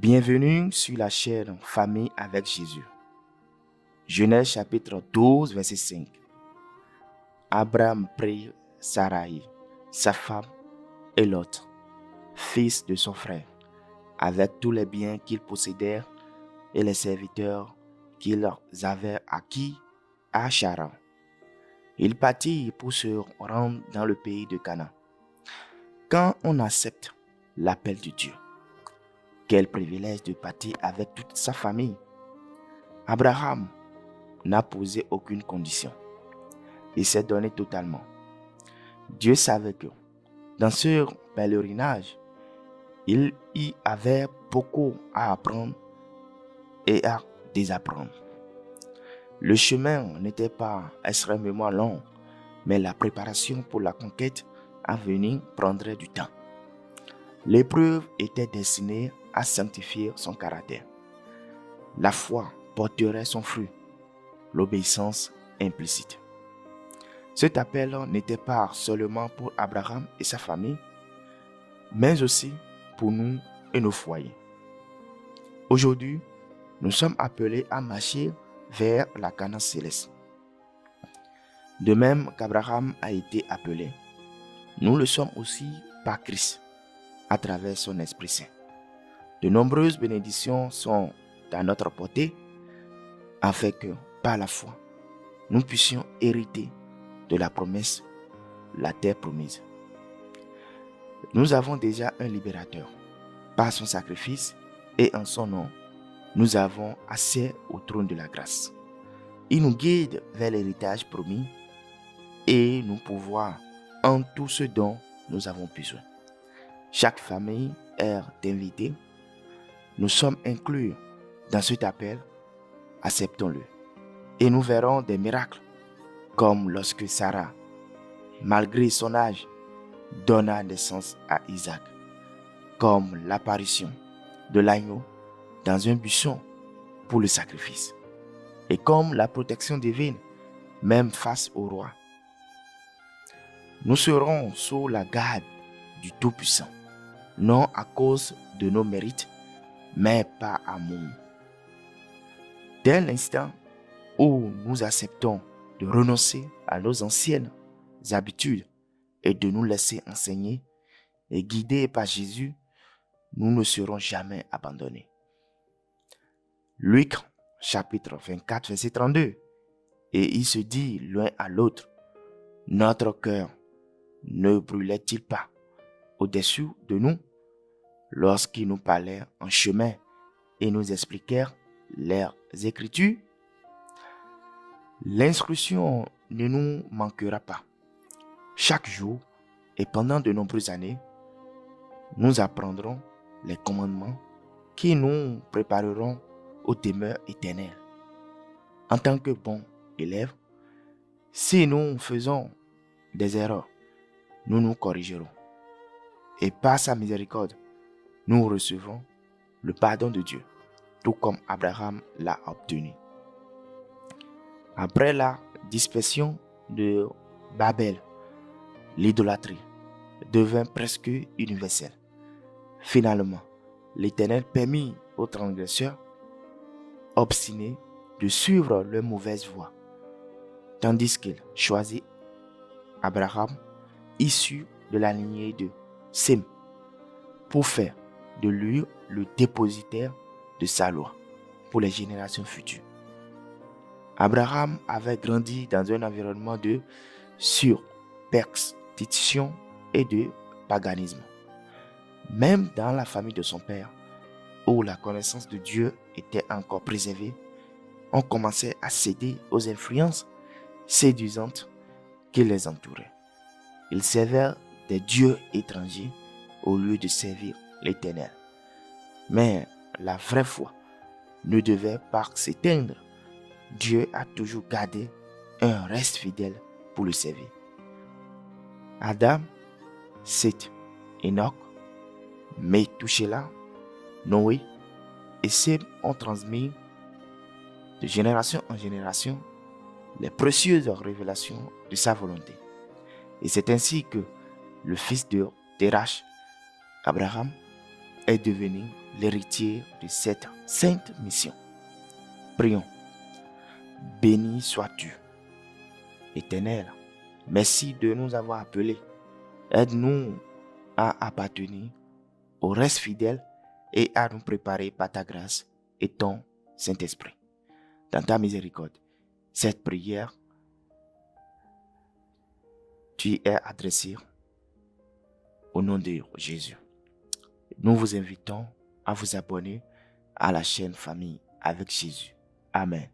Bienvenue sur la chaîne Famille avec Jésus. Genèse chapitre 12, verset 5. Abraham prit Sarai, sa femme, et Lot, fils de son frère, avec tous les biens qu'ils possédèrent et les serviteurs qu'ils avaient acquis à Charan. Ils partirent pour se rendre dans le pays de Canaan. Quand on accepte l'appel de Dieu, quel privilège de partir avec toute sa famille. Abraham n'a posé aucune condition. Il s'est donné totalement. Dieu savait que dans ce pèlerinage, il y avait beaucoup à apprendre et à désapprendre. Le chemin n'était pas extrêmement long, mais la préparation pour la conquête à venir prendrait du temps. L'épreuve était destinée à sanctifier son caractère. La foi porterait son fruit, l'obéissance implicite. Cet appel n'était pas seulement pour Abraham et sa famille, mais aussi pour nous et nos foyers. Aujourd'hui, nous sommes appelés à marcher vers la Canaan céleste. De même qu'Abraham a été appelé, nous le sommes aussi par Christ, à travers son Esprit Saint. De nombreuses bénédictions sont à notre portée, afin que, par la foi, nous puissions hériter de la promesse, la terre promise. Nous avons déjà un libérateur. Par son sacrifice et en son nom, nous avons accès au trône de la grâce. Il nous guide vers l'héritage promis et nous pouvoir en tout ce dont nous avons besoin. Chaque famille est invitée. Nous sommes inclus dans cet appel. Acceptons-le. Et nous verrons des miracles, comme lorsque Sarah, malgré son âge, donna naissance à Isaac, comme l'apparition de l'agneau dans un buisson pour le sacrifice, et comme la protection divine, même face au roi. Nous serons sous la garde du Tout-Puissant, non à cause de nos mérites, mais par amour. Dès l'instant où nous acceptons de renoncer à nos anciennes habitudes et de nous laisser enseigner et guider par Jésus, nous ne serons jamais abandonnés. Luc chapitre 24, verset 32. Et il se dit l'un à l'autre, notre cœur ne brûlait-il pas au-dessus de nous lorsqu'ils nous parlaient en chemin et nous expliquèrent leurs Écritures? L'instruction ne nous manquera pas. Chaque jour et pendant de nombreuses années, nous apprendrons les commandements qui nous prépareront aux demeures éternelles. En tant que bons élèves, si nous faisons des erreurs, nous nous corrigerons. Et par sa miséricorde, nous recevrons le pardon de Dieu, tout comme Abraham l'a obtenu. Après la dispersion de Babel, l'idolâtrie devint presque universelle. Finalement, l'Éternel permit aux transgresseurs obstinés de suivre leur mauvaise voie, tandis qu'il choisit Abraham, issu de la lignée de Sem, pour faire de lui le dépositaire de sa loi pour les générations futures. Abraham avait grandi dans un environnement de superstition et de paganisme. Même dans la famille de son père, où la connaissance de Dieu était encore préservée, on commençait à céder aux influences séduisantes qui les entouraient. Ils servaient des dieux étrangers au lieu de servir l'Éternel. Mais la vraie foi ne devait pas s'éteindre. Dieu a toujours gardé un reste fidèle pour le servir. Adam, Seth, Enoch, Métouchéla, Noé et Sem ont transmis de génération en génération les précieuses révélations de sa volonté. Et c'est ainsi que le fils de Terach, Abraham, est devenu l'héritier de cette sainte mission. Prions. Béni sois-tu, Éternel. Merci de nous avoir appelés. Aide-nous à appartenir au reste fidèle et à nous préparer par ta grâce et ton Saint-Esprit. Dans ta miséricorde, cette prière, tu y es adressée au nom de Jésus. Nous vous invitons à vous abonner à la chaîne Famille avec Jésus. Amen.